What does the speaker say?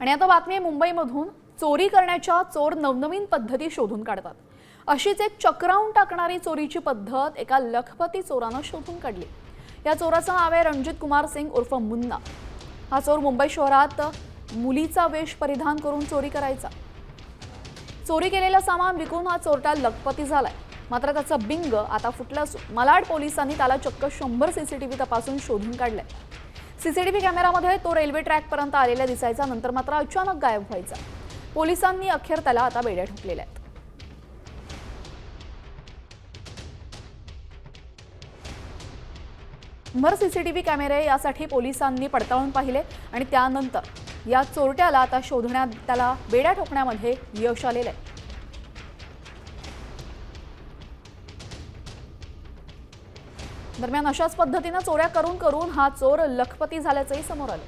आणि आता बातमी आहे मुंबईमधून। चोरी करण्याच्या चोर नवनवीन पद्धती शोधून काढतात। अशीच एक चक्रावून टाकणारी चोरीची पद्धत एका लखपती चोरानं शोधून काढली। या चोराचं नाव आहे रणजित कुमार सिंग उर्फ मुन्ना। हा चोर मुंबई शहरात मुलीचा वेश परिधान करून चोरी करायचा। चोरी केलेलं सामान विकून हा चोरटा लखपती झालाय। मात्र त्याचं बिंग आता फुटलं असून मालाड पोलिसांनी त्याला चक्क 100 सीसीटीव्ही तपासून शोधून काढलंय। सीसीटीव्ही कॅमेरामध्ये तो रेल्वे ट्रॅकपर्यंत आलेला दिसायचा, नंतर मात्र अचानक गायब व्हायचा। पोलिसांनी अखेर त्याला आता बेड्या ठोकलेल्या आहेत। सीसीटीव्ही कॅमेरे यासाठी पोलिसांनी पडताळून पाहिले आणि त्यानंतर या चोरट्याला आता शोधण्यात, त्याला बेड्या ठोकण्यामध्ये यश आलेलं आहे। दरम्यान अशाच पद्धतीने चोऱ्या करून हा चोर लखपती झाल्याचंही समोर आलं।